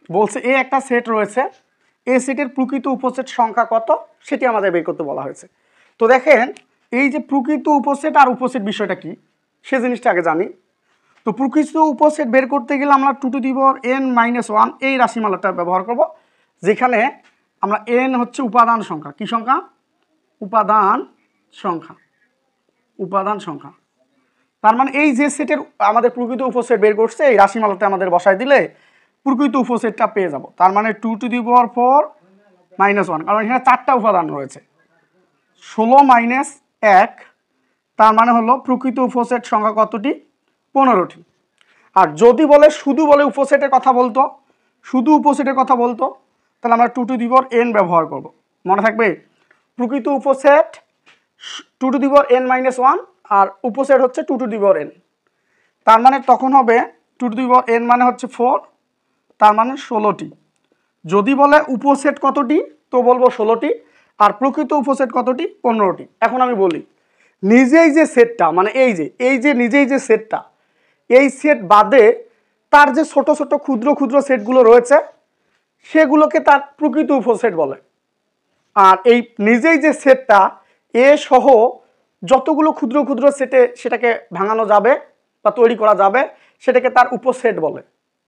বলছে এ একটা সেট রয়েছে, এ সেটের প্রকৃত উপসেট সংখ্যা কত সেটি আমাদের বের করতে বলা হয়েছে। তো দেখেন এই যে প্রকৃত উপসেট আর উপসেট বিষয়টা কি সে জিনিসটা আগে জানি। তো প্রকৃত উপসেট বের করতে গেলে আমরা 2n-1 এই রাশিমালাটা ব্যবহার করব, যেখানে আমরা n হচ্ছে উপাদান সংখ্যা। কি সংখ্যা? উপাদান সংখ্যা। উপাদান সংখ্যা। তার মানে এই যে সেটের আমাদের প্রকৃত উপসেট বের করছে এই রাশিমালাতে আমাদের বসায় দিলে প্রকৃত উপসেটটা পেয়ে যাব। তার মানে 2^4-1, কারণ এখানে 4টা উপাদান রয়েছে। 16-1 তার মানে হলো প্রকৃত উপসেট সংখ্যা কতটি? 15টি। আর যদি বলে শুধু বলে উপসেটের কথা বলতো, শুধু উপসেটের কথা বলতো, তাহলে আমরা 2n ব্যবহার করব। মনে থাকবে প্রকৃত উপসেট 2n-1 আর উপসেট হচ্ছে 2n। তার মানে তখন হবে 2n মানে হচ্ছে 4, তার মানে 16টি। যদি বলে উপসেট কতটি তো বলবো 16টি, আর প্রকৃত উপসেট কতটি? 15টি। এখন আমি বলি নিজেই যে সেটটা মানে এই যে নিজেই যে সেটটা, এই সেট বাদে তার যে ছোট ছোট ক্ষুদ্র ক্ষুদ্র সেটগুলো রয়েছে সেগুলোকে তার প্রকৃত উপসেট বলে। আর এই নিজেই যে সেটটা এ সহ যতগুলো ক্ষুদ্র ক্ষুদ্র সেটে সেটাকে ভাঙানো যাবে বা তৈরি করা যাবে সেটাকে তার উপসেট বলে।